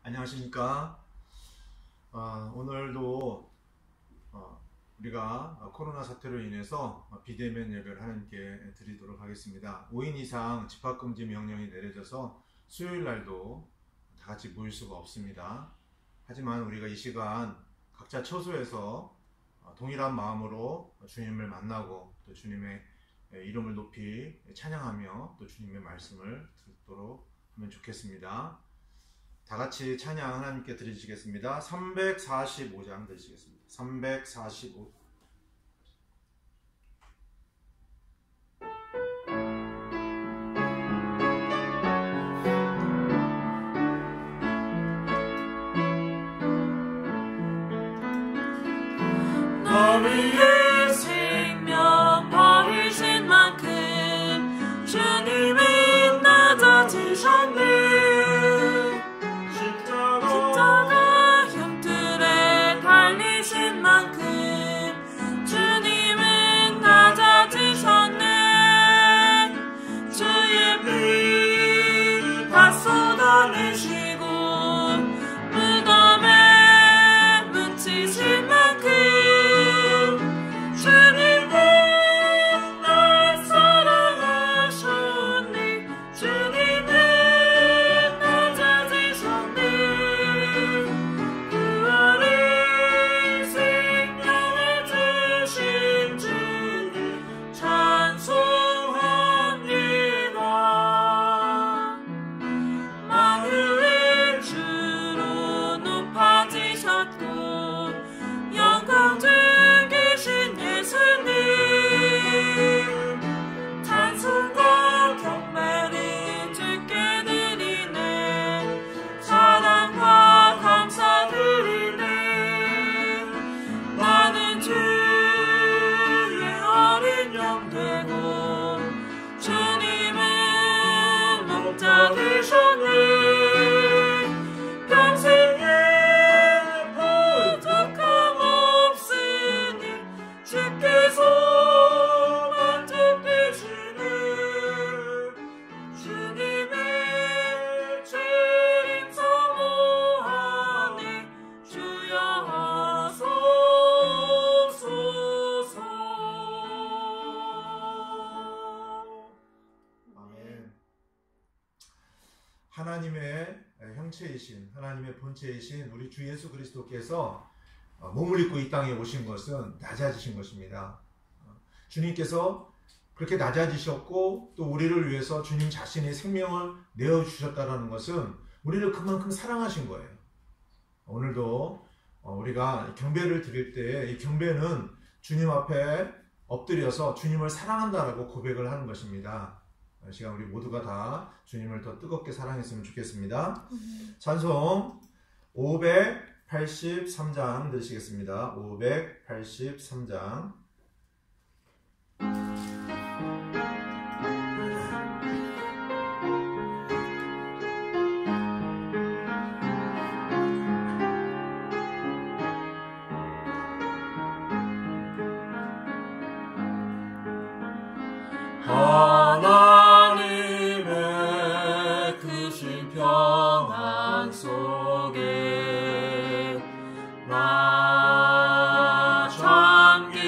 안녕하십니까. 오늘도 우리가 코로나 사태로 인해서 비대면 예배를 하나님께 드리도록 하겠습니다. 5인 이상 집합금지 명령이 내려져서 수요일 날도 다 같이 모일 수가 없습니다. 하지만 우리가 이 시간 각자 처소에서 동일한 마음으로 주님을 만나고 또 주님의 이름을 높이 찬양하며 또 주님의 말씀을 듣도록 하면 좋겠습니다. 다 같이 찬양 하나님께 드리시겠습니다. 345장 드리시겠습니다. 345. 너 위해 생명 버리신 만큼 주님은 낮아지셨네. 십자가 형틀에 달리신 만큼 주님은 낮아지셨네. 주의 피 다 쏟아내시고 무덤에 묻히신 만큼 주님은 날 사랑하셨네. 주님은 낮아지셨네. 구원의 생명을 주신 주님 찬송합니다. 만유의 주로 높아지셨고 영광 중 계신 예수님 찬송과 경배를 주께 드리네. 사랑과 감사드리네. 나는 주의 어린 양 되고 주님은 목자 되셨네. 평생에 부족함 없으니 주께서 만족되시네. 주님의 주님 사모하네. 주여 하소서. 아멘. 하나님의 형체이신 하나님의 본체이신 우리 주 예수 그리스도께서 몸을 입고 이 땅에 오신 것은 낮아지신 것입니다. 주님께서 그렇게 낮아지셨고 또 우리를 위해서 주님 자신의 생명을 내어주셨다는 것은 우리를 그만큼 사랑하신 거예요. 오늘도 우리가 경배를 드릴 때 이 경배는 주님 앞에 엎드려서 주님을 사랑한다라고 고백을 하는 것입니다. 이 시간 우리 모두가 다 주님을 더 뜨겁게 사랑했으면 좋겠습니다. 찬송 583장 들으시겠습니다. 583장. 하나님의 크신 평안 속에 나 잠기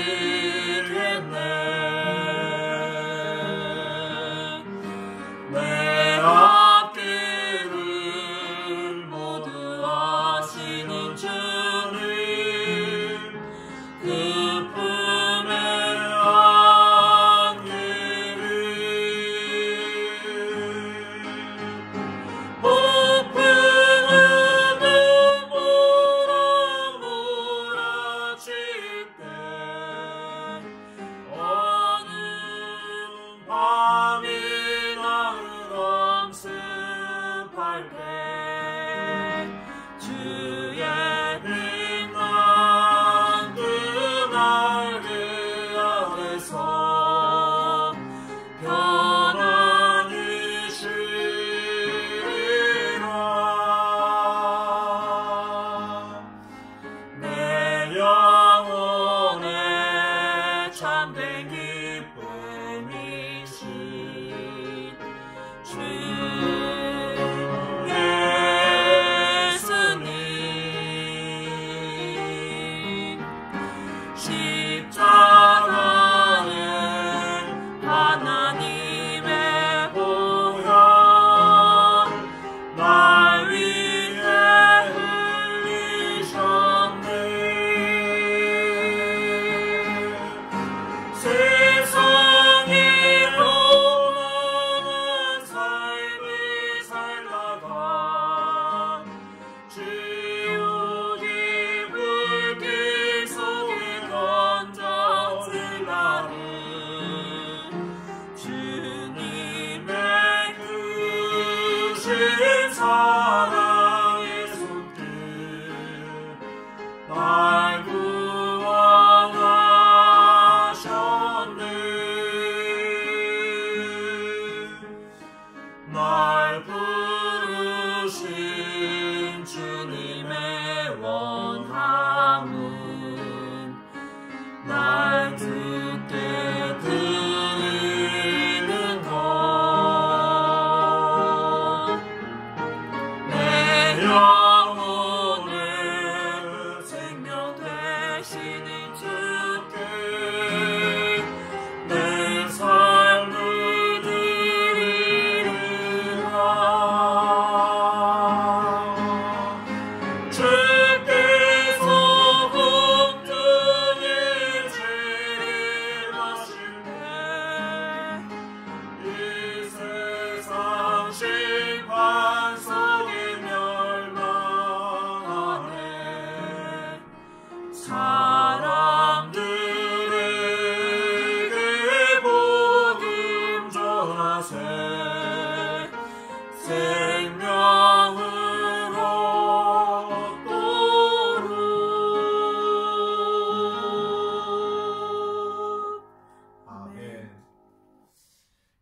아멘.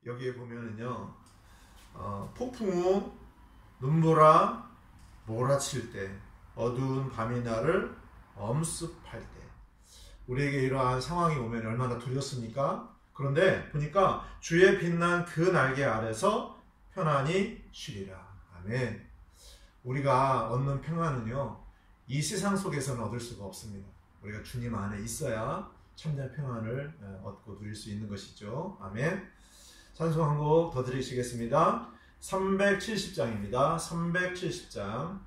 여기에 보면은요, 폭풍 후 눈보라 몰아칠 때, 어두운 밤이 나를 엄습할 때, 우리에게 이러한 상황이 오면 얼마나 두렵습니까? 그런데 보니까 주의 빛난 그 날개 아래서 편안히 쉬리라. 아멘. 우리가 얻는 평안은요, 이 세상 속에서는 얻을 수가 없습니다. 우리가 주님 안에 있어야 참된 평안을 얻고 누릴 수 있는 것이죠. 아멘. 찬송 한 곡 더 드리시겠습니다. 370장입니다. 370장.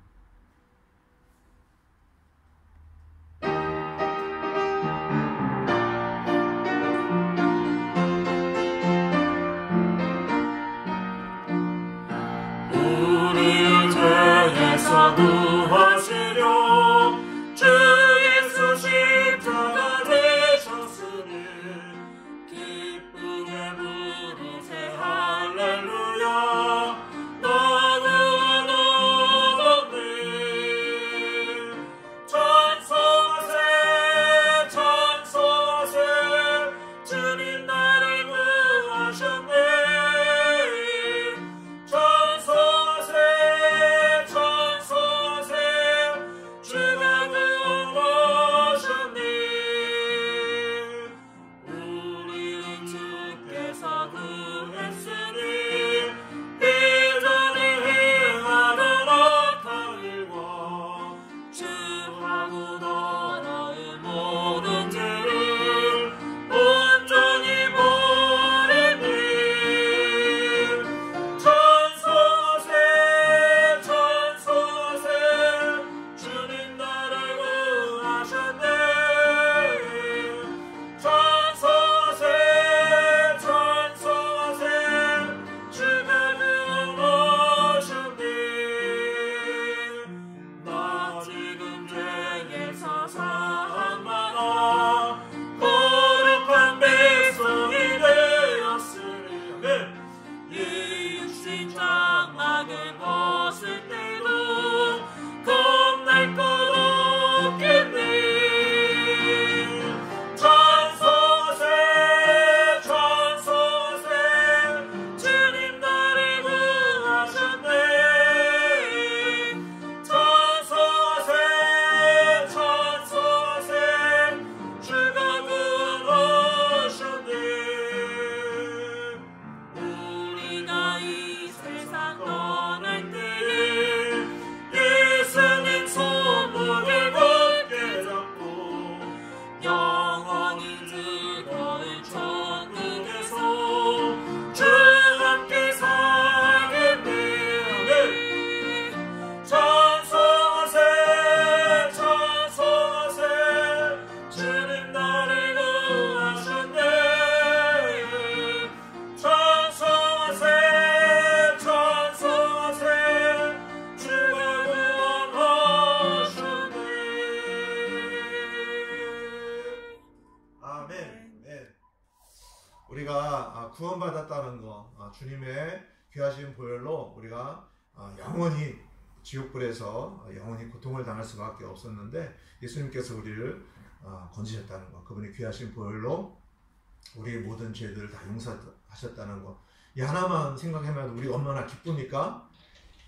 우리를 죄에서 구하시려 주 예수 십자가 되셨으니 기쁘게 부르세 할렐루야. 너는 얻었네. 찬송하세 찬송하세 주님 나를 구하셨네. 우리가 구원받았다는 거, 주님의 귀하신 보혈로 우리가 영원히 지옥불에서 영원히 고통을 당할 수밖에 없었는데 예수님께서 우리를 건지셨다는 거, 그분의 귀하신 보혈로 우리의 모든 죄들을 다 용서하셨다는 거, 이 하나만 생각하면 우리 얼마나 기쁩니까?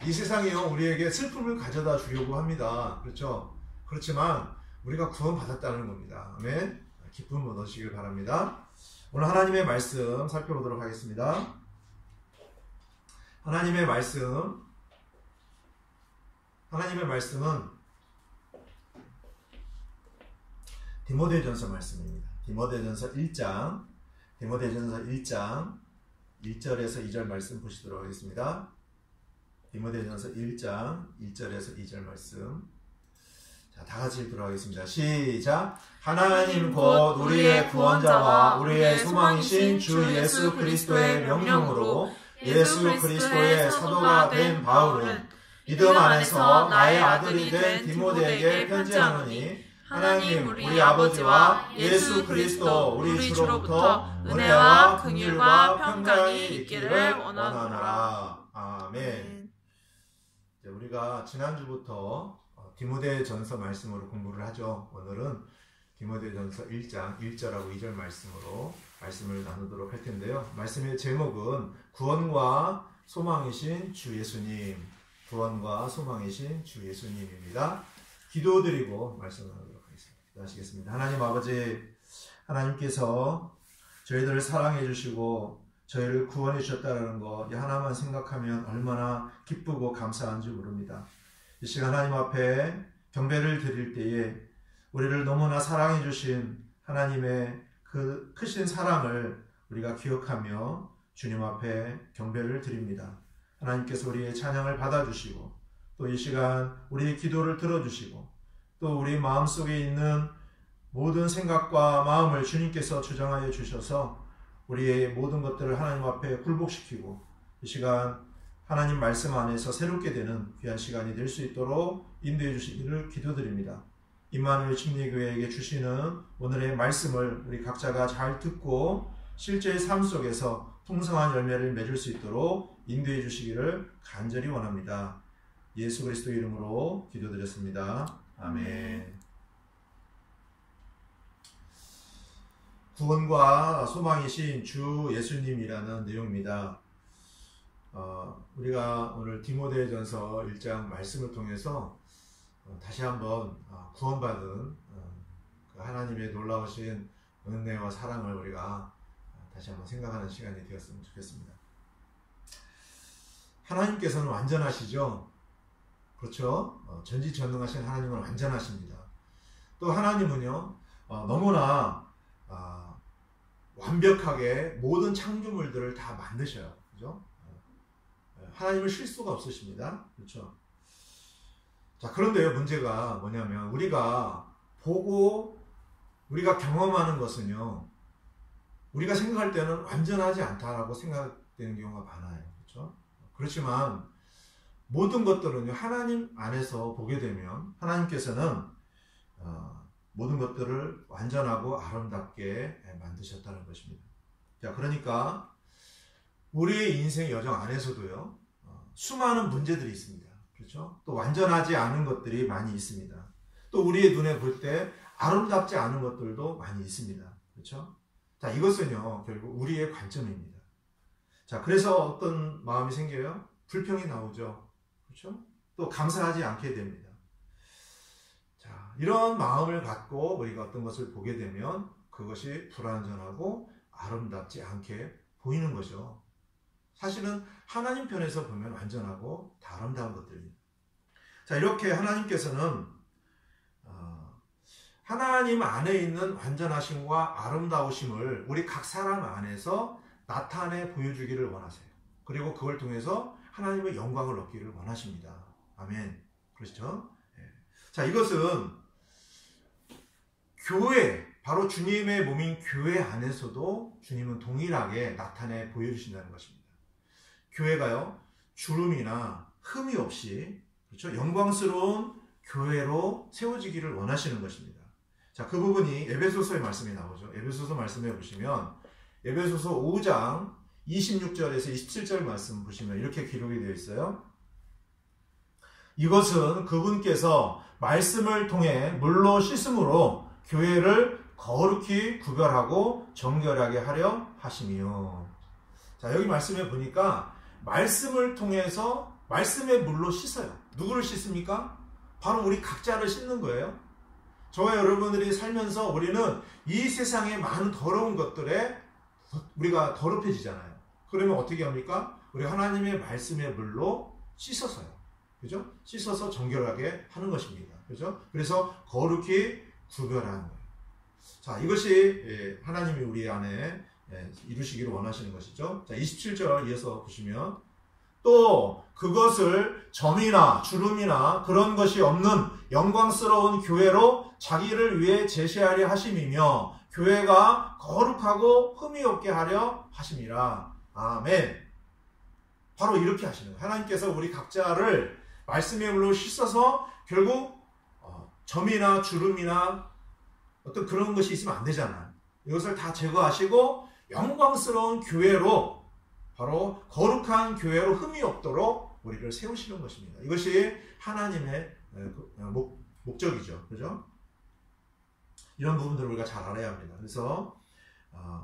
이 세상이요 우리에게 슬픔을 가져다 주려고 합니다. 그렇죠? 그렇지만 우리가 구원받았다는 겁니다. 아멘. 기쁨을 얻으시길 바랍니다. 오늘 하나님의 말씀 살펴보도록 하겠습니다. 하나님의 말씀은 디모데전서 말씀입니다. 디모데전서 1장 1절에서 2절 말씀 보시도록 하겠습니다. 디모데전서 1장 1절에서 2절 말씀. 자, 다 같이 읽도록 하겠습니다. 시작. 하나님 곧 우리의 구원자와 우리의 소망이신 주 예수 그리스도의 명령으로 예수 그리스도의 사도가 된 바울은 믿음 안에서 나의 아들이 된 디모데에게 편지하노니 하나님 우리 아버지와 예수 그리스도 우리 주로부터 은혜와 긍휼과 평강이 있기를 원하노라. 아멘. 우리가 지난주부터 디모데전서 말씀으로 공부를 하죠. 오늘은 디모데전서 1장 1절하고 2절 말씀으로 말씀을 나누도록 할 텐데요. 말씀의 제목은 구원과 소망이신 주 예수님, 구원과 소망이신 주 예수님입니다. 기도드리고 말씀 나누도록 하겠습니다. 기도하시겠습니다. 하나님 아버지, 하나님께서 저희들을 사랑해 주시고 저희를 구원해 주셨다는 거 이 하나만 생각하면 얼마나 기쁘고 감사한지 모릅니다. 이 시간 하나님 앞에 경배를 드릴 때에 우리를 너무나 사랑해 주신 하나님의 그 크신 사랑을 우리가 기억하며 주님 앞에 경배를 드립니다. 하나님께서 우리의 찬양을 받아주시고 또 이 시간 우리의 기도를 들어주시고 또 우리 마음속에 있는 모든 생각과 마음을 주님께서 주장하여 주셔서 우리의 모든 것들을 하나님 앞에 굴복시키고 이 시간 하나님 말씀 안에서 새롭게 되는 귀한 시간이 될 수 있도록 인도해 주시기를 기도드립니다. 임마누엘 침례교회에게 주시는 오늘의 말씀을 우리 각자가 잘 듣고 실제의 삶 속에서 풍성한 열매를 맺을 수 있도록 인도해 주시기를 간절히 원합니다. 예수 그리스도 이름으로 기도드렸습니다. 아멘. 구원과 소망이신 주 예수님이라는 내용입니다. 우리가 오늘 디모데전서 1장 말씀을 통해서 다시 한번 구원받은 그 하나님의 놀라우신 은혜와 사랑을 우리가 다시 한번 생각하는 시간이 되었으면 좋겠습니다. 하나님께서는 완전하시죠? 그렇죠? 전지전능하신 하나님은 완전하십니다. 또 하나님은요, 너무나 완벽하게 모든 창조물들을 다 만드셔요. 그죠? 하나님은 실수가 없으십니다. 그렇죠? 자, 그런데요, 문제가 뭐냐면, 우리가 보고, 우리가 경험하는 것은요, 우리가 생각할 때는 완전하지 않다라고 생각되는 경우가 많아요. 그렇죠? 그렇지만, 모든 것들은요, 하나님 안에서 보게 되면, 하나님께서는, 모든 것들을 완전하고 아름답게 만드셨다는 것입니다. 자, 그러니까 우리의 인생 여정 안에서도요, 수많은 문제들이 있습니다. 그렇죠? 또 완전하지 않은 것들이 많이 있습니다. 또 우리의 눈에 볼 때 아름답지 않은 것들도 많이 있습니다. 그렇죠? 자, 이것은요, 결국 우리의 관점입니다. 자, 그래서 어떤 마음이 생겨요? 불평이 나오죠. 그렇죠? 또 감사하지 않게 됩니다. 자, 이런 마음을 갖고 우리가 어떤 것을 보게 되면 그것이 불완전하고 아름답지 않게 보이는 거죠. 사실은 하나님 편에서 보면 완전하고 다 아름다운 것들입니다. 자, 이렇게 하나님께서는 하나님 안에 있는 완전하심과 아름다우심을 우리 각 사람 안에서 나타내 보여주기를 원하세요. 그리고 그걸 통해서 하나님의 영광을 얻기를 원하십니다. 아멘. 그렇죠? 자, 이것은 교회, 바로 주님의 몸인 교회 안에서도 주님은 동일하게 나타내 보여주신다는 것입니다. 교회가요, 주름이나 흠이 없이, 그렇죠? 영광스러운 교회로 세워지기를 원하시는 것입니다. 자, 그 부분이 에베소서의 말씀에 나오죠. 에베소서 말씀에 보시면, 에베소서 5장 26절에서 27절 말씀 보시면 이렇게 기록이 되어 있어요. 이것은 그분께서 말씀을 통해 물로 씻음으로 교회를 거룩히 구별하고 정결하게 하려 하심이요. 자, 여기 말씀에 보니까 말씀을 통해서 말씀의 물로 씻어요. 누구를 씻습니까? 바로 우리 각자를 씻는 거예요. 저와 여러분들이 살면서 우리는 이 세상의 많은 더러운 것들에 우리가 더럽혀지잖아요. 그러면 어떻게 합니까? 우리 하나님의 말씀의 물로 씻어서요. 그죠? 씻어서 정결하게 하는 것입니다. 그죠? 그래서 거룩히 구별하는 거예요. 자, 이것이 하나님이 우리 안에 이루시기를 원하시는 것이죠. 자, 27절 이어서 보시면, 또 그것을 점이나 주름이나 그런 것이 없는 영광스러운 교회로 자기를 위해 제시하려 하심이며 교회가 거룩하고 흠이 없게 하려 하심이라. 아멘. 바로 이렇게 하시는 거예요. 하나님께서 우리 각자를 말씀의 물로 씻어서 결국 점이나 주름이나 어떤 그런 것이 있으면 안 되잖아요. 이것을 다 제거하시고 영광스러운 교회로, 바로 거룩한 교회로 흠이 없도록 우리를 세우시는 것입니다. 이것이 하나님의 목적이죠. 그죠? 이런 부분들을 우리가 잘 알아야 합니다. 그래서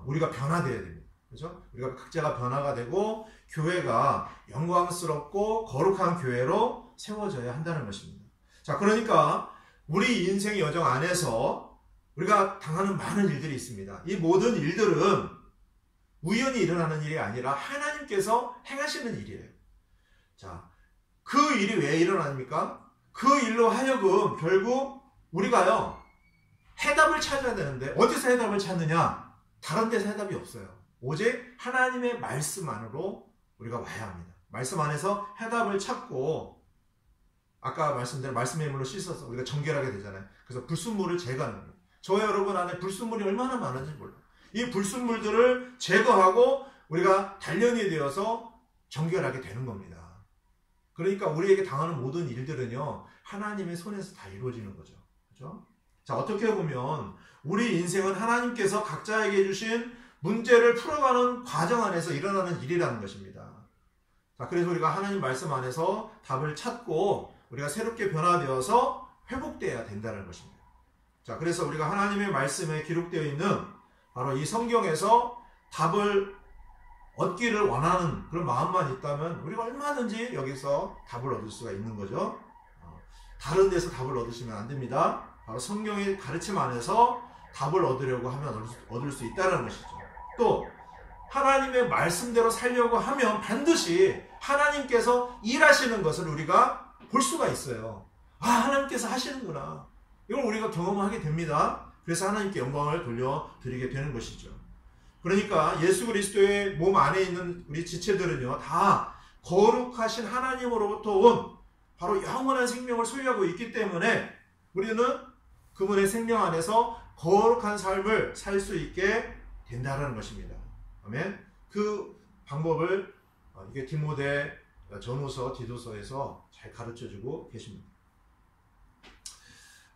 우리가 변화되어야 됩니다. 그렇죠? 우리가 각자가 변화가 되고 교회가 영광스럽고 거룩한 교회로 세워져야 한다는 것입니다. 자, 그러니까 우리 인생의 여정 안에서 우리가 당하는 많은 일들이 있습니다. 이 모든 일들은 우연히 일어나는 일이 아니라 하나님께서 행하시는 일이에요. 자, 그 일이 왜 일어납니까? 그 일로 하여금 결국 우리가요, 해답을 찾아야 되는데 어디서 해답을 찾느냐? 다른 데서 해답이 없어요. 오직 하나님의 말씀 안으로 우리가 와야 합니다. 말씀 안에서 해답을 찾고, 아까 말씀대로 말씀의 물로 씻어서 우리가 정결하게 되잖아요. 그래서 불순물을 제거하는 거예요. 저와 여러분 안에 불순물이 얼마나 많은지 몰라요. 이 불순물들을 제거하고 우리가 단련이 되어서 정결하게 되는 겁니다. 그러니까 우리에게 당하는 모든 일들은요, 하나님의 손에서 다 이루어지는 거죠. 그렇죠? 자, 어떻게 보면 우리 인생은 하나님께서 각자에게 주신 문제를 풀어가는 과정 안에서 일어나는 일이라는 것입니다. 자, 그래서 우리가 하나님 말씀 안에서 답을 찾고 우리가 새롭게 변화되어서 회복되어야 된다는 것입니다. 자, 그래서 우리가 하나님의 말씀에 기록되어 있는 바로 이 성경에서 답을 얻기를 원하는 그런 마음만 있다면 우리가 얼마든지 여기서 답을 얻을 수가 있는 거죠. 다른 데서 답을 얻으시면 안 됩니다. 바로 성경의 가르침 안에서 답을 얻으려고 하면 얻을 수 있다는 것이죠. 또 하나님의 말씀대로 살려고 하면 반드시 하나님께서 일하시는 것을 우리가 볼 수가 있어요. 아, 하나님께서 하시는구나. 이걸 우리가 경험하게 됩니다. 그래서 하나님께 영광을 돌려드리게 되는 것이죠. 그러니까 예수 그리스도의 몸 안에 있는 우리 지체들은요, 다 거룩하신 하나님으로부터 온 바로 영원한 생명을 소유하고 있기 때문에 우리는 그분의 생명 안에서 거룩한 삶을 살 수 있게 된다는 것입니다. 아멘. 그 방법을 이게 디모데 전후서, 디도서에서 잘 가르쳐주고 계십니다.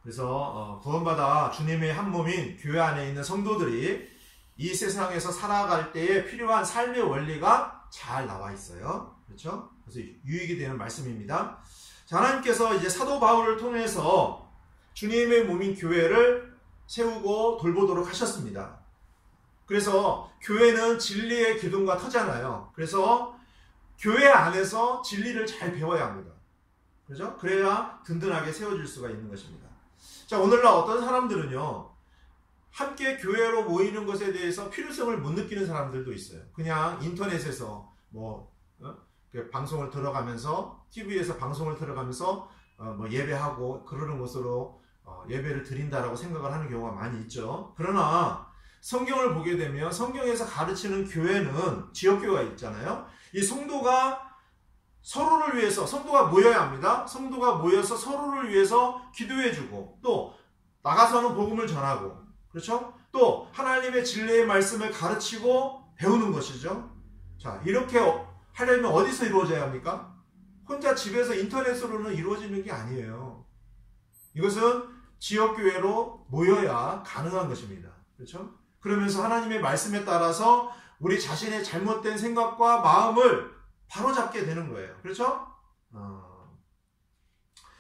그래서 구원받아 주님의 한 몸인 교회 안에 있는 성도들이 이 세상에서 살아갈 때에 필요한 삶의 원리가 잘 나와 있어요. 그렇죠? 그래서 유익이 되는 말씀입니다. 자, 하나님께서 이제 사도 바울을 통해서 주님의 몸인 교회를 세우고 돌보도록 하셨습니다. 그래서 교회는 진리의 기둥과 터잖아요. 그래서 교회 안에서 진리를 잘 배워야 합니다. 그렇죠? 그래야 든든하게 세워질 수가 있는 것입니다. 자, 오늘날 어떤 사람들은요, 함께 교회로 모이는 것에 대해서 필요성을 못 느끼는 사람들도 있어요. 그냥 인터넷에서 방송을 들어가면서, TV에서 방송을 들어가면서 예배하고 그러는 것으로 예배를 드린다라고 생각을 하는 경우가 많이 있죠. 그러나 성경을 보게 되면 성경에서 가르치는 교회는 지역교회가 있잖아요. 이 성도가 서로를 위해서, 성도가 모여야 합니다. 성도가 모여서 서로를 위해서 기도해주고, 또 나가서는 복음을 전하고, 그렇죠? 또 하나님의 진리의 말씀을 가르치고 배우는 것이죠. 자, 이렇게 하려면 어디서 이루어져야 합니까? 혼자 집에서 인터넷으로는 이루어지는 게 아니에요. 이것은 지역교회로 모여야 가능한 것입니다. 그렇죠? 그러면서 하나님의 말씀에 따라서 우리 자신의 잘못된 생각과 마음을 바로잡게 되는 거예요. 그렇죠?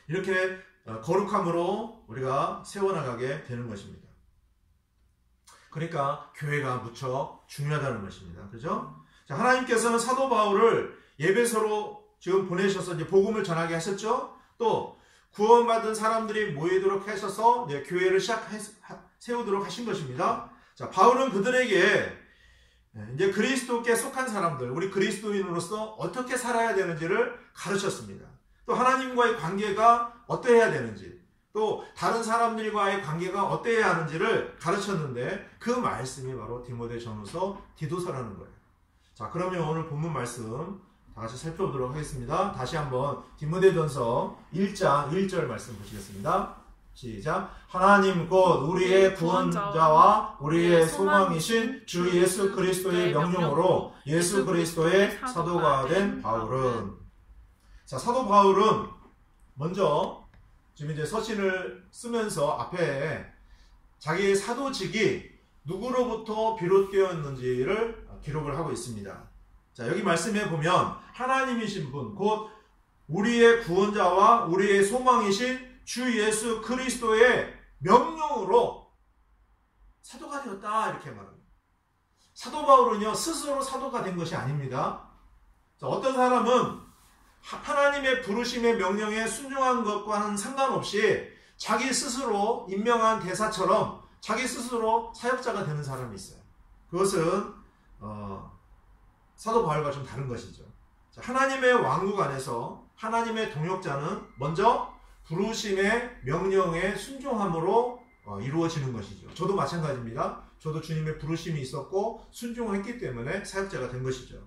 이렇게 거룩함으로 우리가 세워나가게 되는 것입니다. 그러니까 교회가 무척 중요하다는 것입니다. 그렇죠? 자, 하나님께서는 사도 바울을 예배소로 지금 보내셔서 이제 복음을 전하게 하셨죠. 또 구원받은 사람들이 모이도록 하셔서 이제 교회를 세우도록 하신 것입니다. 자, 바울은 그들에게 이제 그리스도께 속한 사람들, 우리 그리스도인으로서 어떻게 살아야 되는지를 가르쳤습니다. 또 하나님과의 관계가 어떠해야 되는지, 또 다른 사람들과의 관계가 어떠해야 하는지를 가르쳤는데 그 말씀이 바로 디모데 전후서, 디도서라는 거예요. 자, 그러면 오늘 본문 말씀 다 같이 살펴보도록 하겠습니다. 다시 한번 디모데 전서 1장 1절 말씀 보시겠습니다. 시작. 하나님 곧 우리의 구원자와 우리의 소망이신 주 예수 그리스도의 명령으로 예수 그리스도의 사도가 된 바울은. 자, 사도 바울은 먼저 지금 이제 서신을 쓰면서 앞에 자기의 사도직이 누구로부터 비롯되었는지를 기록을 하고 있습니다. 자, 여기 말씀에 보면 하나님이신 분, 곧 우리의 구원자와 우리의 소망이신 주 예수 그리스도의 명령으로 사도가 되었다, 이렇게 말합니다. 사도 바울은요, 스스로 사도가 된 것이 아닙니다. 자, 어떤 사람은 하나님의 부르심의 명령에 순종한 것과는 상관없이 자기 스스로 임명한 대사처럼 자기 스스로 사역자가 되는 사람이 있어요. 그것은 사도 바울과 좀 다른 것이죠. 자, 하나님의 왕국 안에서 하나님의 동역자는 먼저 부르심의 명령에 순종함으로 이루어지는 것이죠. 저도 마찬가지입니다. 저도 주님의 부르심이 있었고 순종했기 때문에 사역자가 된 것이죠.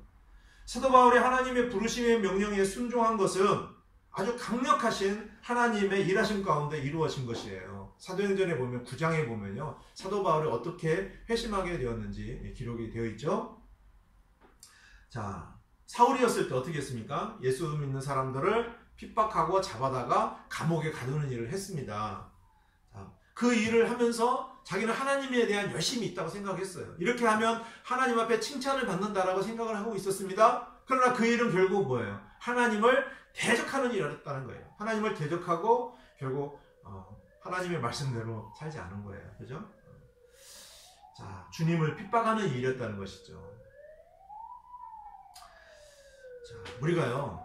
사도 바울이 하나님의 부르심의 명령에 순종한 것은 아주 강력하신 하나님의 일하심 가운데 이루어진 것이에요. 사도행전에 보면 9장에 보면요, 사도 바울이 어떻게 회심하게 되었는지 기록이 되어 있죠. 자, 사울이었을 때 어떻게 했습니까? 예수 믿는 사람들을 핍박하고 잡아다가 감옥에 가두는 일을 했습니다. 자, 그 일을 하면서 자기는 하나님에 대한 열심이 있다고 생각했어요. 이렇게 하면 하나님 앞에 칭찬을 받는다라고 생각을 하고 있었습니다. 그러나 그 일은 결국 뭐예요? 하나님을 대적하는 일을 했다는 거예요. 하나님을 대적하고 결국 하나님의 말씀대로 살지 않은 거예요. 그죠? 자, 주님을 핍박하는 일이었다는 것이죠. 자, 우리가요,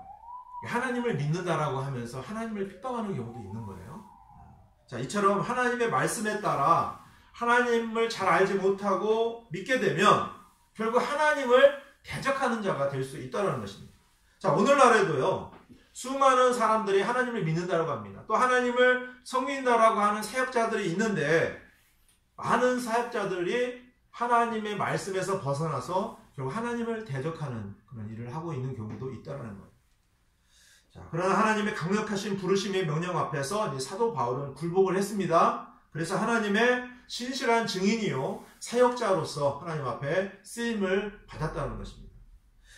하나님을 믿는다라고 하면서 하나님을 핍박하는 경우도 있는 거예요. 자, 이처럼 하나님의 말씀에 따라 하나님을 잘 알지 못하고 믿게 되면 결국 하나님을 대적하는 자가 될 수 있다는 것입니다. 자, 오늘날에도요, 수많은 사람들이 하나님을 믿는다라고 합니다. 또 하나님을 섬긴다라고 하는 사역자들이 있는데, 많은 사역자들이 하나님의 말씀에서 벗어나서 결국 하나님을 대적하는 그런 일을 하고 있는 경우도 있다는 거예요. 자, 그러나 하나님의 강력하신 부르심의 명령 앞에서 이제 사도 바울은 굴복을 했습니다. 그래서 하나님의 신실한 증인이요, 사역자로서 하나님 앞에 쓰임을 받았다는 것입니다.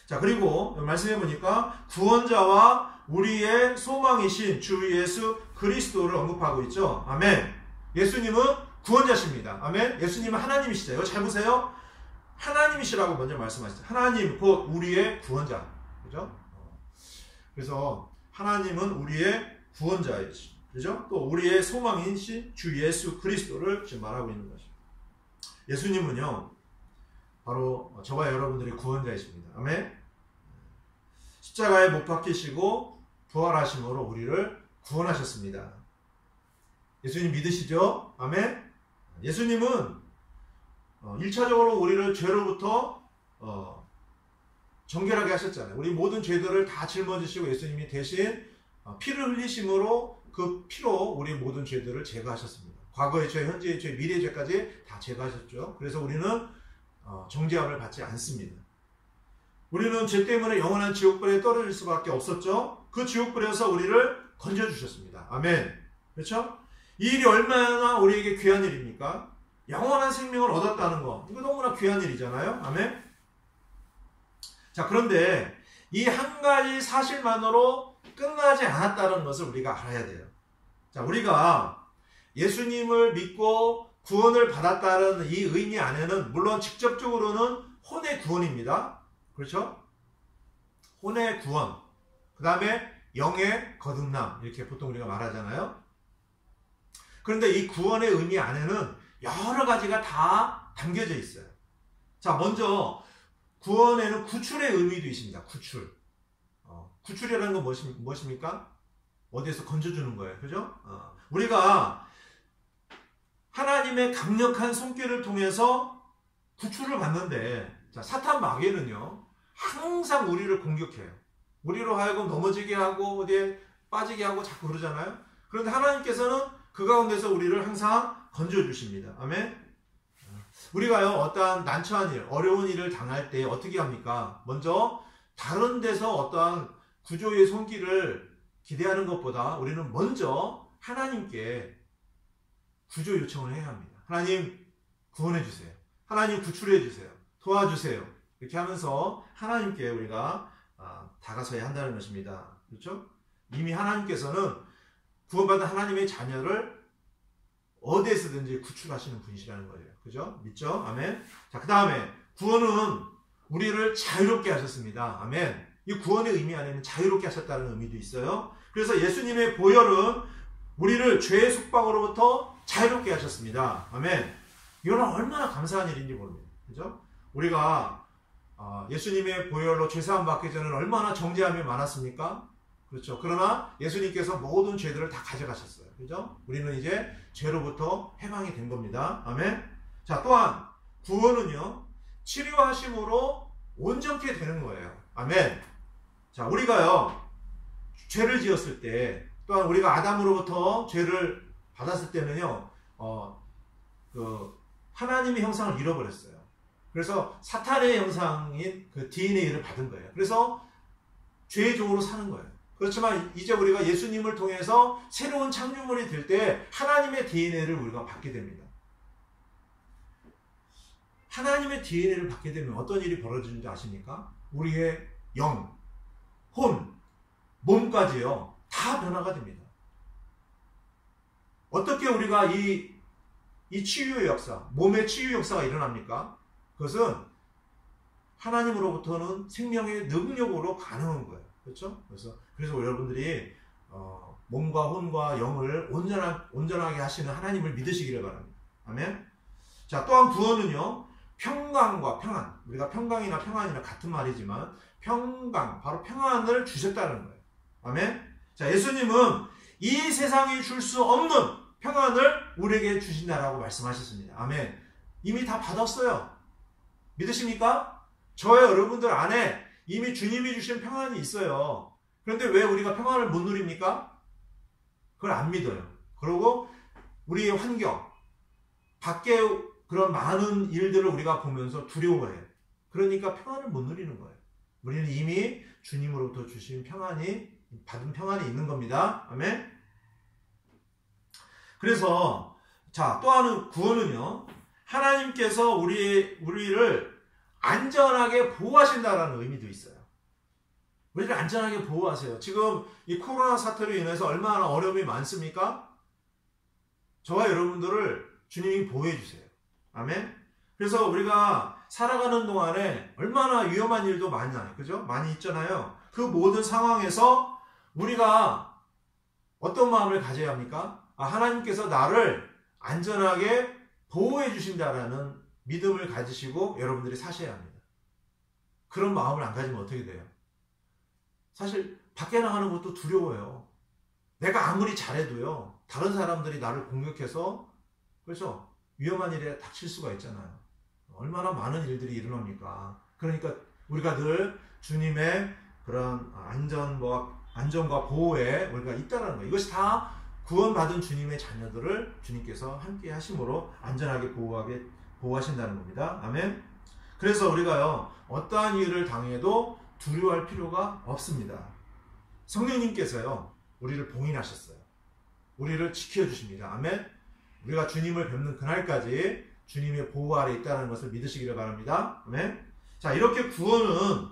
자, 그리고 말씀해 보니까 구원자와 우리의 소망이신 주 예수 그리스도를 언급하고 있죠. 아멘. 예수님은 구원자십니다. 아멘. 예수님은 하나님이시죠. 이거 잘 보세요. 하나님이시라고 먼저 말씀하시죠. 하나님 곧 우리의 구원자. 그죠? 그래서 하나님은 우리의 구원자이시죠. 그죠? 또 우리의 소망이신 주 예수 그리스도를 지금 말하고 있는 것이죠. 예수님은요, 바로 저와 여러분들의 구원자이십니다. 아멘. 십자가에 못 박히시고 부활하심으로 우리를 구원하셨습니다. 예수님 믿으시죠? 아멘. 예수님은 1차적으로 우리를 죄로부터 정결하게 하셨잖아요. 우리 모든 죄들을 다 짊어지시고 예수님이 대신 피를 흘리심으로 그 피로 우리 모든 죄들을 제거하셨습니다. 과거의 죄, 현재의 죄, 미래의 죄까지 다 제거하셨죠. 그래서 우리는 정죄함을 받지 않습니다. 우리는 죄 때문에 영원한 지옥불에 떨어질 수밖에 없었죠. 그 지옥불에서 우리를 건져주셨습니다. 아멘. 그렇죠? 이 일이 얼마나 우리에게 귀한 일입니까? 영원한 생명을 얻었다는 거, 이거 너무나 귀한 일이잖아요. 아멘. 자, 그런데 이 한 가지 사실만으로 끝나지 않았다는 것을 우리가 알아야 돼요. 자, 우리가 예수님을 믿고 구원을 받았다는 이 의미 안에는 물론 직접적으로는 혼의 구원입니다. 그렇죠? 혼의 구원, 그 다음에 영의 거듭남, 이렇게 보통 우리가 말하잖아요. 그런데 이 구원의 의미 안에는 여러 가지가 다 담겨져 있어요. 자, 먼저 구원에는 구출의 의미도 있습니다. 구출. 구출이라는 건 무엇입니까? 어디에서 건져주는 거예요. 그죠? 우리가 하나님의 강력한 손길을 통해서 구출을 받는데, 자, 사탄 마귀는요, 항상 우리를 공격해요. 우리로 하여금 넘어지게 하고 어디에 빠지게 하고 자꾸 그러잖아요. 그런데 하나님께서는 그 가운데서 우리를 항상 건져주십니다. 아멘. 우리가요, 어떠한 난처한 일, 어려운 일을 당할 때 어떻게 합니까? 먼저 다른 데서 어떠한 구조의 손길을 기대하는 것보다 우리는 먼저 하나님께 구조 요청을 해야 합니다. 하나님 구원해 주세요. 하나님 구출해 주세요. 도와주세요. 이렇게 하면서 하나님께 우리가 다가서야 한다는 것입니다. 그렇죠? 이미 하나님께서는 구원받은 하나님의 자녀를 어디에서든지 구출하시는 분이시라는 거예요. 그죠? 믿죠? 아멘. 자, 그 다음에 구원은 우리를 자유롭게 하셨습니다. 아멘. 이 구원의 의미 안에는 자유롭게 하셨다는 의미도 있어요. 그래서 예수님의 보혈은 우리를 죄의 속박으로부터 자유롭게 하셨습니다. 아멘. 이건 얼마나 감사한 일인지 모릅니다. 그죠? 우리가 예수님의 보혈로 죄사함 받기 전에는 얼마나 정죄함이 많았습니까? 그렇죠. 그러나 예수님께서 모든 죄들을 다 가져가셨어요. 그죠? 우리는 이제 죄로부터 해방이 된 겁니다. 아멘. 자, 또한 구원은요, 치료하심으로 온전케 되는 거예요. 아멘. 자, 우리가요, 죄를 지었을 때, 또한 우리가 아담으로부터 죄를 받았을 때는요, 하나님의 형상을 잃어버렸어요. 그래서 사탄의 형상인 그 DNA를 받은 거예요. 그래서 죄의 종으로 사는 거예요. 그렇지만 이제 우리가 예수님을 통해서 새로운 창조물이 될 때 하나님의 DNA를 우리가 받게 됩니다. 하나님의 DNA를 받게 되면 어떤 일이 벌어지는지 아십니까? 우리의 영, 혼, 몸까지요, 다 변화가 됩니다. 어떻게 우리가 이 치유의 역사, 몸의 치유 역사가 일어납니까? 그것은 하나님으로부터는 생명의 능력으로 가능한 거예요. 그렇죠? 그래서 여러분들이 몸과 혼과 영을 온전하게 하시는 하나님을 믿으시기를 바랍니다. 아멘. 자, 또한 구원은요, 평강과 평안. 우리가 평강이나 평안이나 같은 말이지만 평강, 바로 평안을 주셨다는 거예요. 아멘. 자, 예수님은 이 세상이 줄 수 없는 평안을 우리에게 주신다라고 말씀하셨습니다. 아멘. 이미 다 받았어요. 믿으십니까? 저와 여러분들 안에 이미 주님이 주신 평안이 있어요. 그런데 왜 우리가 평안을 못 누립니까? 그걸 안 믿어요. 그리고 우리의 환경, 밖에 그런 많은 일들을 우리가 보면서 두려워해요. 그러니까 평안을 못 누리는 거예요. 우리는 이미 주님으로부터 주신 받은 평안이 있는 겁니다. 아멘. 그래서 자, 또 하나 구원은요, 하나님께서 우리를 안전하게 보호하신다라는 의미도 있어요. 우리를 안전하게 보호하세요. 지금 이 코로나 사태로 인해서 얼마나 어려움이 많습니까? 저와 여러분들을 주님이 보호해 주세요. 아멘. 그래서 우리가 살아가는 동안에 얼마나 위험한 일도 많이 나요. 그죠? 많이 있잖아요. 그 모든 상황에서 우리가 어떤 마음을 가져야 합니까? 하나님께서 나를 안전하게 보호해 주신다라는 믿음을 가지시고 여러분들이 사셔야 합니다. 그런 마음을 안 가지면 어떻게 돼요? 사실 밖에 나가는 것도 두려워요. 내가 아무리 잘해도요, 다른 사람들이 나를 공격해서, 그렇죠? 위험한 일에 닥칠 수가 있잖아요. 얼마나 많은 일들이 일어납니까? 그러니까 우리가 늘 주님의 그런 안전과 보호에 우리가 있다는 거예요. 이것이 다 구원받은 주님의 자녀들을 주님께서 함께 하심으로 안전하게 보호하신다는 겁니다. 아멘. 그래서 우리가요, 어떠한 일을 당해도 두려워할 필요가 없습니다. 성령님께서요, 우리를 봉인하셨어요. 우리를 지켜주십니다. 아멘. 우리가 주님을 뵙는 그날까지 주님의 보호 아래 있다는 것을 믿으시기를 바랍니다. 아멘. 자, 이렇게 구원은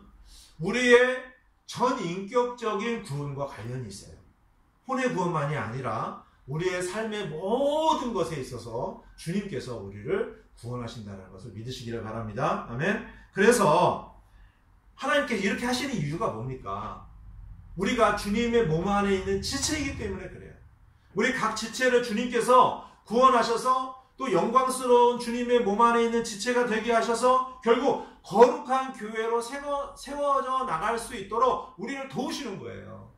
우리의 전인격적인 구원과 관련이 있어요. 혼의 구원만이 아니라 우리의 삶의 모든 것에 있어서 주님께서 우리를 구원하신다는 것을 믿으시기를 바랍니다. 아멘. 그래서 하나님께서 이렇게 하시는 이유가 뭡니까? 우리가 주님의 몸 안에 있는 지체이기 때문에 그래요. 우리 각 지체를 주님께서 구원하셔서 또 영광스러운 주님의 몸 안에 있는 지체가 되게 하셔서 결국 거룩한 교회로 세워져 나갈 수 있도록 우리를 도우시는 거예요.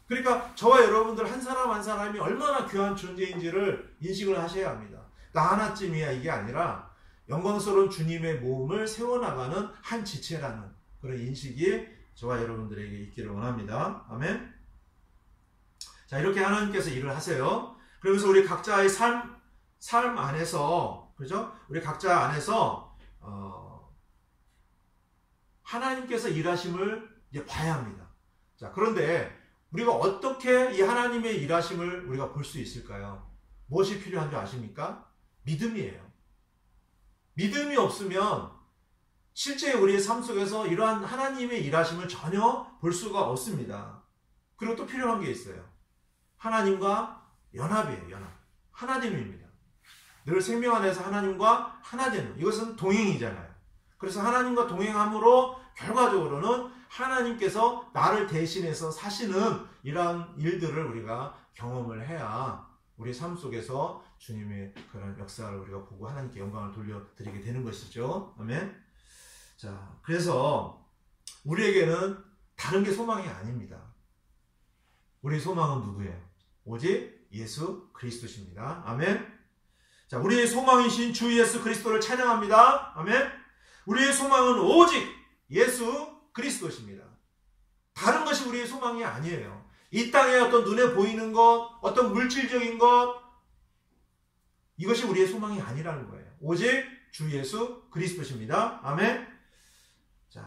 그러니까 저와 여러분들 한 사람 한 사람이 얼마나 귀한 존재인지를 인식을 하셔야 합니다. 나 하나쯤이야 이게 아니라 영광스러운 주님의 몸을 세워나가는 한 지체라는 그런 인식이 저와 여러분들에게 있기를 원합니다. 아멘. 자, 이렇게 하나님께서 일을 하세요. 그러면서 우리 각자의 삶 안에서, 그죠? 우리 각자 안에서 하나님께서 일하심을 이제 봐야 합니다. 자, 그런데 우리가 어떻게 이 하나님의 일하심을 우리가 볼 수 있을까요? 무엇이 필요한 줄 아십니까? 믿음이에요. 믿음이 없으면 실제 우리의 삶 속에서 이러한 하나님의 일하심을 전혀 볼 수가 없습니다. 그리고 또 필요한 게 있어요. 하나님과 연합이에요. 연합. 하나됨입니다. 늘 생명 안에서 하나님과 하나 되는, 이것은 동행이잖아요. 그래서 하나님과 동행함으로 결과적으로는 하나님께서 나를 대신해서 사시는 이러한 일들을 우리가 경험을 해야 우리 삶 속에서 주님의 그런 역사를 우리가 보고 하나님께 영광을 돌려드리게 되는 것이죠. 아멘. 자, 그래서 우리에게는 다른 게 소망이 아닙니다. 우리의 소망은 누구예요? 오직 예수 그리스도십니다. 아멘. 자, 우리의 소망이신 주 예수 그리스도를 찬양합니다. 아멘. 우리의 소망은 오직 예수 그리스도십니다. 다른 것이 우리의 소망이 아니에요. 이 땅에 어떤 눈에 보이는 것, 어떤 물질적인 것, 이것이 우리의 소망이 아니라는 거예요. 오직 주 예수 그리스도십니다. 아멘. 자,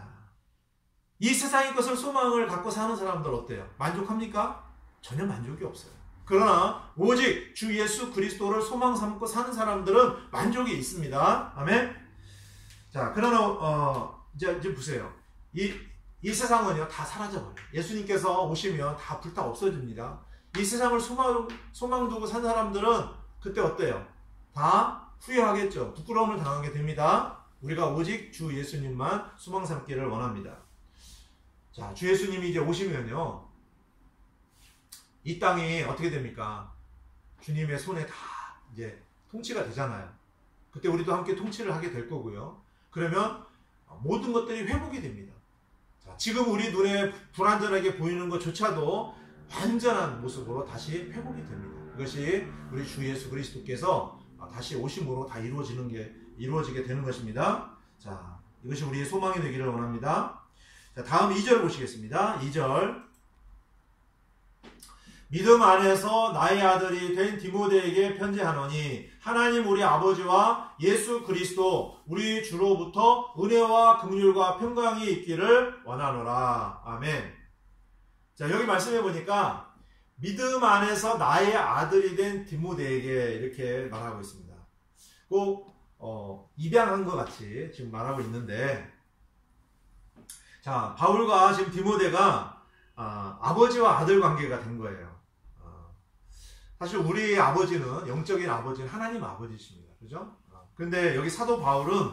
이 세상의 것을 소망을 갖고 사는 사람들 어때요? 만족합니까? 전혀 만족이 없어요. 그러나 오직 주 예수 그리스도를 소망 삼고 사는 사람들은 만족이 있습니다. 아멘. 자, 그러나 이제 보세요. 이 세상은요 다 사라져버려요. 예수님께서 오시면 다 불타 없어집니다. 이 세상을 소망 두고 산 사람들은 그때 어때요? 다 후회하겠죠. 부끄러움을 당하게 됩니다. 우리가 오직 주 예수님만 소망 삼기를 원합니다. 자, 주 예수님이 이제 오시면요 이 땅이 어떻게 됩니까? 주님의 손에 다 이제 통치가 되잖아요. 그때 우리도 함께 통치를 하게 될 거고요. 그러면 모든 것들이 회복이 됩니다. 자, 지금 우리 눈에 불완전하게 보이는 것조차도 완전한 모습으로 다시 회복이 됩니다. 이것이 우리 주 예수 그리스도께서 다시 오심으로 다 이루어지게 되는 것입니다. 자, 이것이 우리의 소망이 되기를 원합니다. 자, 다음 2절 보시겠습니다. 2절. 믿음 안에서 나의 아들이 된 디모데에게 편지하노니 하나님 우리 아버지와 예수 그리스도 우리 주로부터 은혜와 긍휼과 평강이 있기를 원하노라. 아멘. 자, 여기 말씀해 보니까 믿음 안에서 나의 아들이 된 디모데에게 이렇게 말하고 있습니다. 꼭 입양한 것 같이 지금 말하고 있는데, 자, 바울과 지금 디모데가 아버지와 아들 관계가 된 거예요. 사실 우리 아버지는, 영적인 아버지는 하나님 아버지십니다. 그죠? 근데 여기 사도 바울은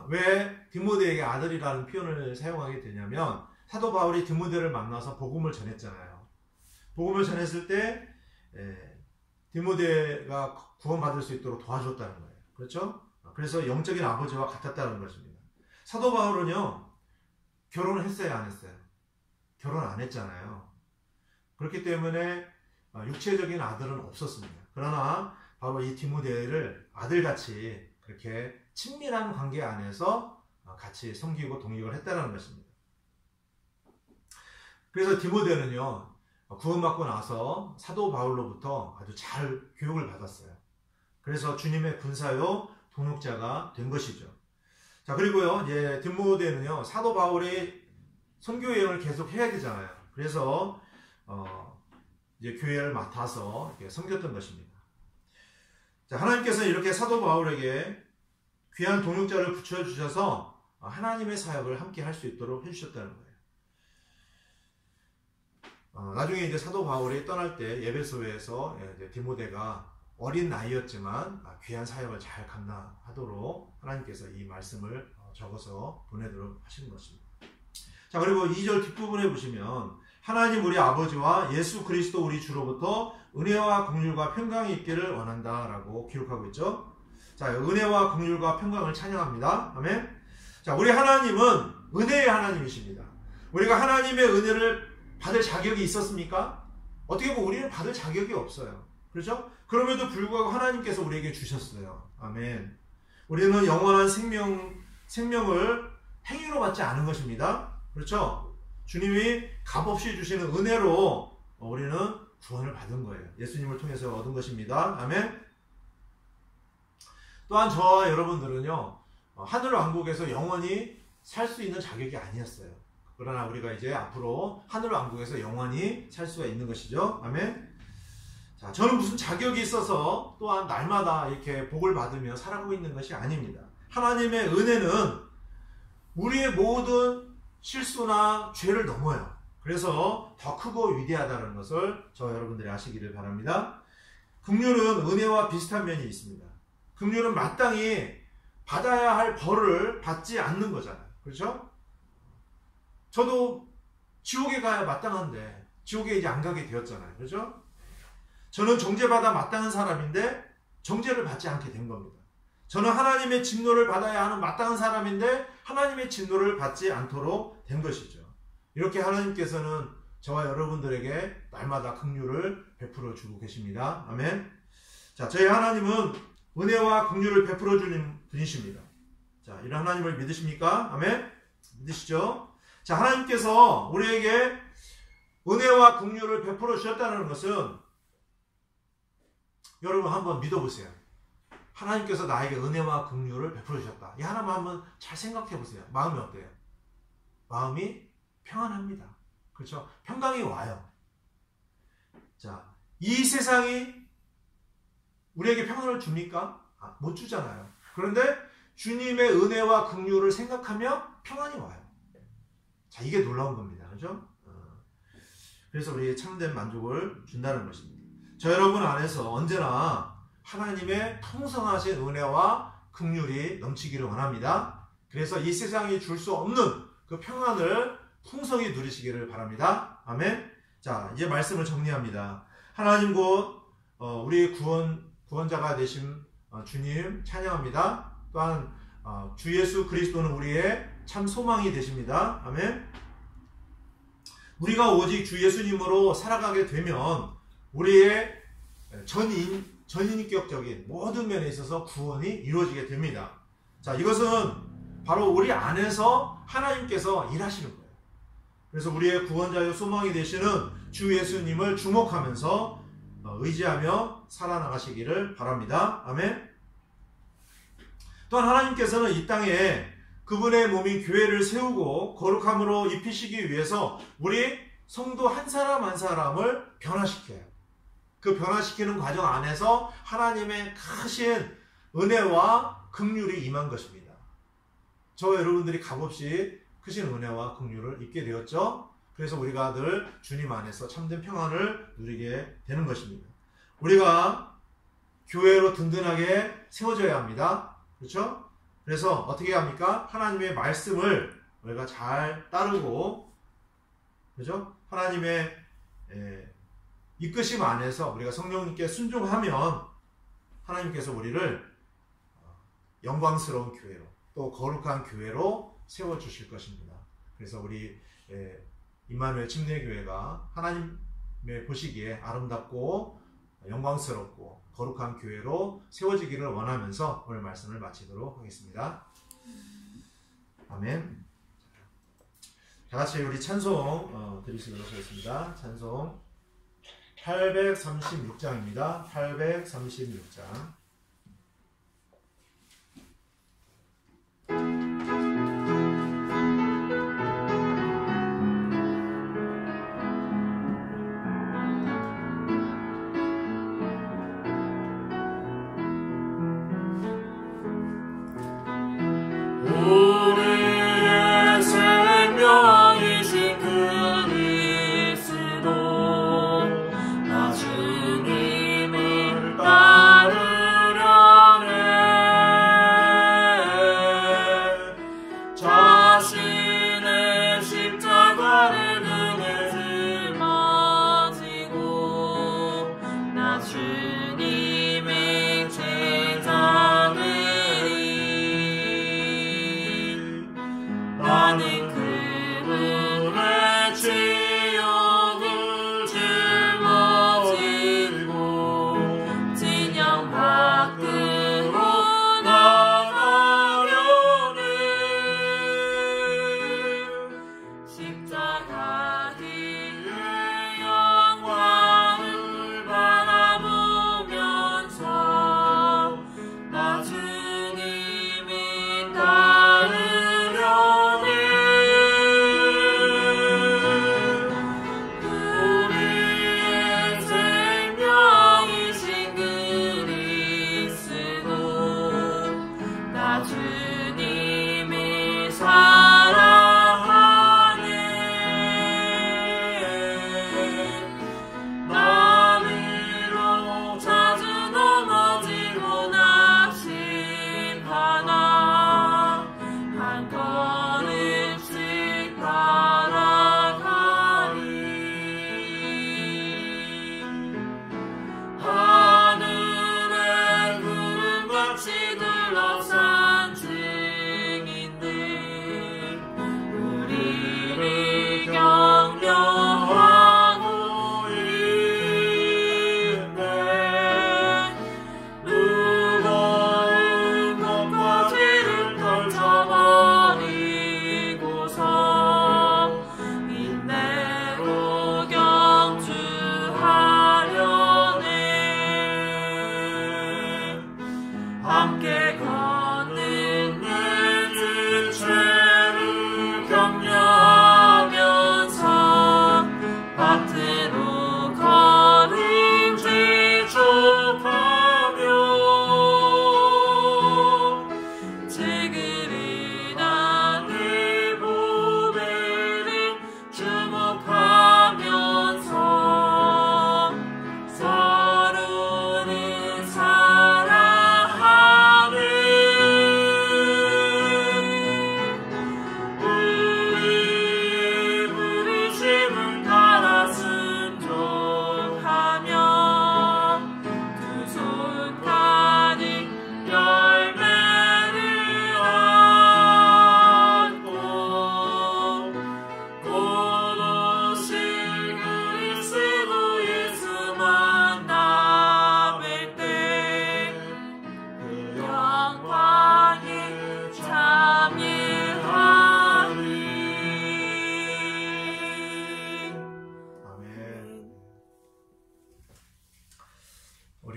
왜 디모데에게 아들이라는 표현을 사용하게 되냐면, 사도 바울이 디모데를 만나서 복음을 전했잖아요. 복음을 전했을 때 디모데가 구원받을 수 있도록 도와줬다는 거예요. 그렇죠? 그래서 영적인 아버지와 같았다는 것입니다. 사도 바울은요 결혼을 했어요, 안 했어요? 결혼 안 했잖아요. 그렇기 때문에 육체적인 아들은 없었습니다. 그러나 바로 이 디모데를 아들같이 그렇게 친밀한 관계 안에서 같이 섬기고 동역을 했다는 것입니다. 그래서 디모데는요 구원받고 나서 사도 바울로부터 아주 잘 교육을 받았어요. 그래서 주님의 군사요 동역자가 된 것이죠. 자, 그리고요 이제 디모데는요 사도 바울의 선교 여행을 계속 해야 되잖아요. 그래서 이제 교회를 맡아서 이렇게 섬겼던 것입니다. 자, 하나님께서 이렇게 사도 바울에게 귀한 동역자를 붙여주셔서 하나님의 사역을 함께 할 수 있도록 해주셨다는 거예요. 나중에 이제 사도 바울이 떠날 때 예배소에서 디모데가 어린 나이였지만 귀한 사역을 잘 감당하도록 하나님께서 이 말씀을 적어서 보내도록 하시는 것입니다. 자, 그리고 2절 뒷부분에 보시면 하나님 우리 아버지와 예수 그리스도 우리 주로부터 은혜와 긍휼과 평강이 있기를 원한다라고 기록하고 있죠. 자, 은혜와 긍휼과 평강을 찬양합니다. 아멘. 자, 우리 하나님은 은혜의 하나님이십니다. 우리가 하나님의 은혜를 받을 자격이 있었습니까? 어떻게 보면 우리는 받을 자격이 없어요. 그렇죠? 그럼에도 불구하고 하나님께서 우리에게 주셨어요. 아멘. 우리는 영원한 생명을 행위로 받지 않은 것입니다. 그렇죠? 주님이 값없이 주시는 은혜로 우리는 구원을 받은 거예요. 예수님을 통해서 얻은 것입니다. 아멘. 또한 저와 여러분들은요 하늘 왕국에서 영원히 살 수 있는 자격이 아니었어요. 그러나 우리가 이제 앞으로 하늘 왕국에서 영원히 살 수가 있는 것이죠. 아멘. 자, 저는 무슨 자격이 있어서 또한 날마다 이렇게 복을 받으며 살아가고 있는 것이 아닙니다. 하나님의 은혜는 우리의 모든 실수나 죄를 넘어요. 그래서 더 크고 위대하다는 것을 저와 여러분들이 아시기를 바랍니다. 긍휼은 은혜와 비슷한 면이 있습니다. 긍휼은 마땅히 받아야 할 벌을 받지 않는 거잖아요. 그렇죠? 저도 지옥에 가야 마땅한데 지옥에 이제 안 가게 되었잖아요. 그렇죠? 저는 정죄받아 마땅한 사람인데 정죄를 받지 않게 된 겁니다. 저는 하나님의 진노를 받아야 하는 마땅한 사람인데 하나님의 진노를 받지 않도록 된 것이죠. 이렇게 하나님께서는 저와 여러분들에게 날마다 긍휼을 베풀어 주고 계십니다. 아멘. 자, 저희 하나님은 은혜와 긍휼을 베풀어 주는 분이십니다. 자, 이런 하나님을 믿으십니까? 아멘. 믿으시죠? 자, 하나님께서 우리에게 은혜와 긍휼을 베풀어 주셨다는 것은 여러분 한번 믿어보세요. 하나님께서 나에게 은혜와 긍휼을 베풀어 주셨다. 이 하나님 한번 잘 생각해 보세요. 마음이 어때요? 마음이 평안합니다. 그렇죠? 평강이 와요. 자, 이 세상이 우리에게 평안을 줍니까? 못 주잖아요. 그런데 주님의 은혜와 긍휼을 생각하며 평안이 와요. 자, 이게 놀라운 겁니다. 그렇죠? 그래서 우리에게 참된 만족을 준다는 것입니다. 저 여러분 안에서 언제나 하나님의 풍성하신 은혜와 긍휼이 넘치기를 원합니다. 그래서 이 세상이 줄 수 없는 그 평안을 풍성히 누리시기를 바랍니다. 아멘. 자, 이제 말씀을 정리합니다. 하나님 곧 우리 구원자가 되신 주님 찬양합니다. 또한 주 예수 그리스도는 우리의 참 소망이 되십니다. 아멘. 우리가 오직 주 예수님으로 살아가게 되면 우리의 전인격적인 모든 면에 있어서 구원이 이루어지게 됩니다. 자, 이것은 바로 우리 안에서 하나님께서 일하시는 거예요. 그래서 우리의 구원자여 소망이 되시는 주 예수님을 주목하면서 의지하며 살아나가시기를 바랍니다. 아멘. 또한 하나님께서는 이 땅에 그분의 몸인 교회를 세우고 거룩함으로 입히시기 위해서 우리 성도 한 사람 한 사람을 변화시켜요. 그 변화시키는 과정 안에서 하나님의 크신 은혜와 긍휼이 임한 것입니다. 저와 여러분들이 값없이 크신 은혜와 긍휼을 입게 되었죠. 그래서 우리가 늘 주님 안에서 참된 평안을 누리게 되는 것입니다. 우리가 교회로 든든하게 세워져야 합니다. 그렇죠? 그래서 어떻게 합니까? 하나님의 말씀을 우리가 잘 따르고, 그렇죠? 하나님의 이끄심 안에서 우리가 성령님께 순종하면 하나님께서 우리를 영광스러운 교회로 또 거룩한 교회로 세워주실 것입니다. 그래서 우리 임마누엘 침례교회가 하나님의 보시기에 아름답고 영광스럽고 거룩한 교회로 세워지기를 원하면서 오늘 말씀을 마치도록 하겠습니다. 아멘. 다 같이 우리 찬송 드리시도록 하겠습니다. 찬송 836장입니다. 836장. 우리의 생명이신 그리스도 나 주님을 따르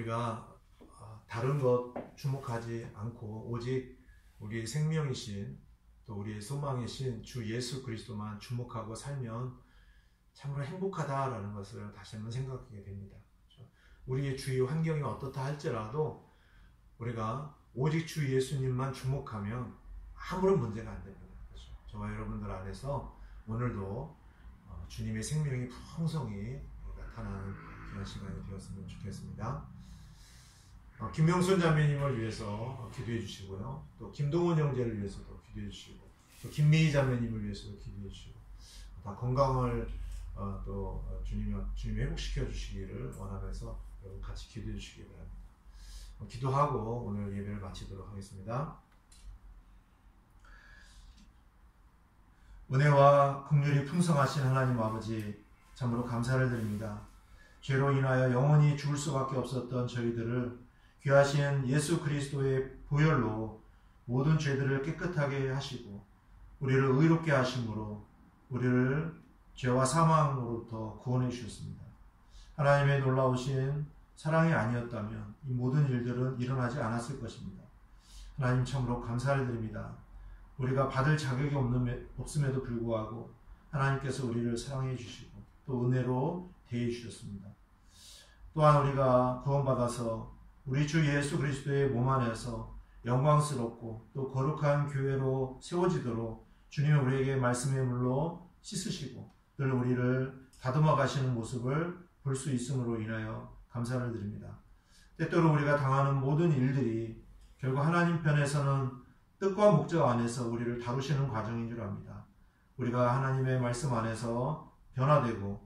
우리가 다른 것 주목하지 않고 오직 우리의 생명이신 또 우리의 소망이신 주 예수 그리스도만 주목하고 살면 참으로 행복하다라는 것을 다시 한번 생각하게 됩니다. 우리의 주위 환경이 어떻다 할지라도 우리가 오직 주 예수님만 주목하면 아무런 문제가 안 됩니다. 그렇죠? 저와 여러분들 안에서 오늘도 주님의 생명이 풍성히 나타나는 귀한 시간이 되었으면 좋겠습니다. 김명순 자매님을 위해서 기도해 주시고요. 또 김동원 형제를 위해서도 기도해 주시고, 또 김미희 자매님을 위해서도 기도해 주시고, 다 건강을 또 주님이 회복시켜 주시기를 원하면서 여러분 같이 기도해 주시기 바랍니다. 기도하고 오늘 예배를 마치도록 하겠습니다. 은혜와 긍휼이 풍성하신 하나님 아버지, 참으로 감사를 드립니다. 죄로 인하여 영원히 죽을 수밖에 없었던 저희들을 귀하신 예수 그리스도의 보혈로 모든 죄들을 깨끗하게 하시고 우리를 의롭게 하심으로 우리를 죄와 사망으로부터 구원해 주셨습니다. 하나님의 놀라우신 사랑이 아니었다면 이 모든 일들은 일어나지 않았을 것입니다. 하나님 참으로 감사를 드립니다. 우리가 받을 자격이 없음에도 불구하고 하나님께서 우리를 사랑해 주시고 또 은혜로 대해 주셨습니다. 또한 우리가 구원받아서 우리 주 예수 그리스도의 몸 안에서 영광스럽고 또 거룩한 교회로 세워지도록 주님이 우리에게 말씀의 물로 씻으시고 늘 우리를 다듬어 가시는 모습을 볼 수 있음으로 인하여 감사를 드립니다. 때때로 우리가 당하는 모든 일들이 결국 하나님 편에서는 뜻과 목적 안에서 우리를 다루시는 과정인 줄 압니다. 우리가 하나님의 말씀 안에서 변화되고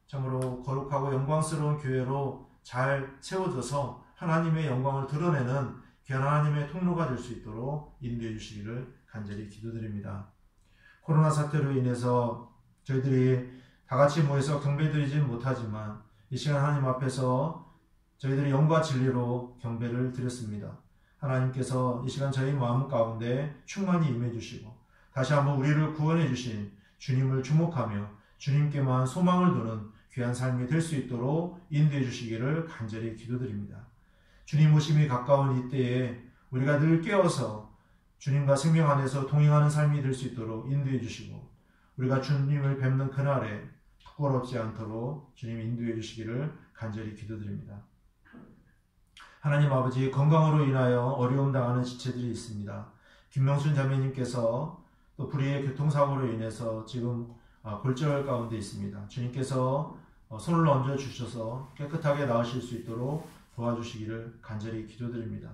참으로 거룩하고 영광스러운 교회로 잘 세워져서 하나님의 영광을 드러내는 귀한 하나님의 통로가 될 수 있도록 인도해 주시기를 간절히 기도드립니다. 코로나 사태로 인해서 저희들이 다 같이 모여서 경배드리진 못하지만 이 시간 하나님 앞에서 저희들이 영과 진리로 경배를 드렸습니다. 하나님께서 이 시간 저희 마음 가운데 충만히 임해 주시고 다시 한번 우리를 구원해 주신 주님을 주목하며 주님께만 소망을 두는 귀한 삶이 될 수 있도록 인도해 주시기를 간절히 기도드립니다. 주님 오심이 가까운 이때에 우리가 늘 깨어서 주님과 생명 안에서 동행하는 삶이 될 수 있도록 인도해 주시고 우리가 주님을 뵙는 그날에 부끄럽지 않도록 주님 인도해 주시기를 간절히 기도드립니다. 하나님 아버지, 건강으로 인하여 어려움 당하는 지체들이 있습니다. 김명순 자매님께서 또 불의의 교통사고로 인해서 지금 골절 가운데 있습니다. 주님께서 손을 얹어 주셔서 깨끗하게 나으실 수 있도록 도와주시기를 간절히 기도드립니다.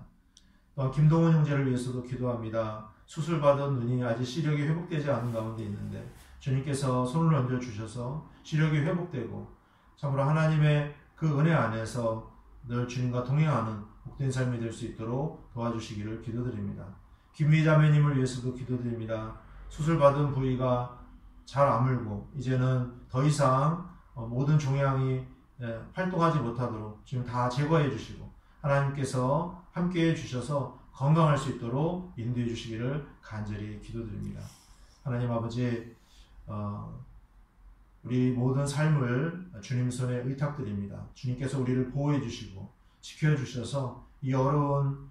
또한 김동원 형제를 위해서도 기도합니다. 수술받은 눈이 아직 시력이 회복되지 않은 가운데 있는데 주님께서 손을 얹어 주셔서 시력이 회복되고 참으로 하나님의 그 은혜 안에서 늘 주님과 동행하는 복된 삶이 될 수 있도록 도와주시기를 기도드립니다. 김미 자매님을 위해서도 기도드립니다. 수술받은 부위가 잘 아물고 이제는 더 이상 모든 종양이 활동하지 못하도록 지금 다 제거해 주시고 하나님께서 함께해 주셔서 건강할 수 있도록 인도해 주시기를 간절히 기도드립니다. 하나님 아버지, 우리 모든 삶을 주님 손에 의탁드립니다. 주님께서 우리를 보호해 주시고 지켜 주셔서 이 어려운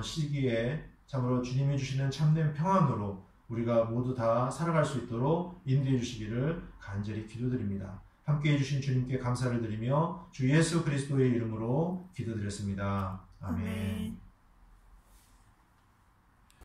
시기에 참으로 주님이 주시는 참된 평안으로 우리가 모두 다 살아갈 수 있도록 인도해 주시기를 간절히 기도드립니다. 함께해 주신 주님께 감사를 드리며 주 예수 그리스도의 이름으로 기도드렸습니다. 아멘.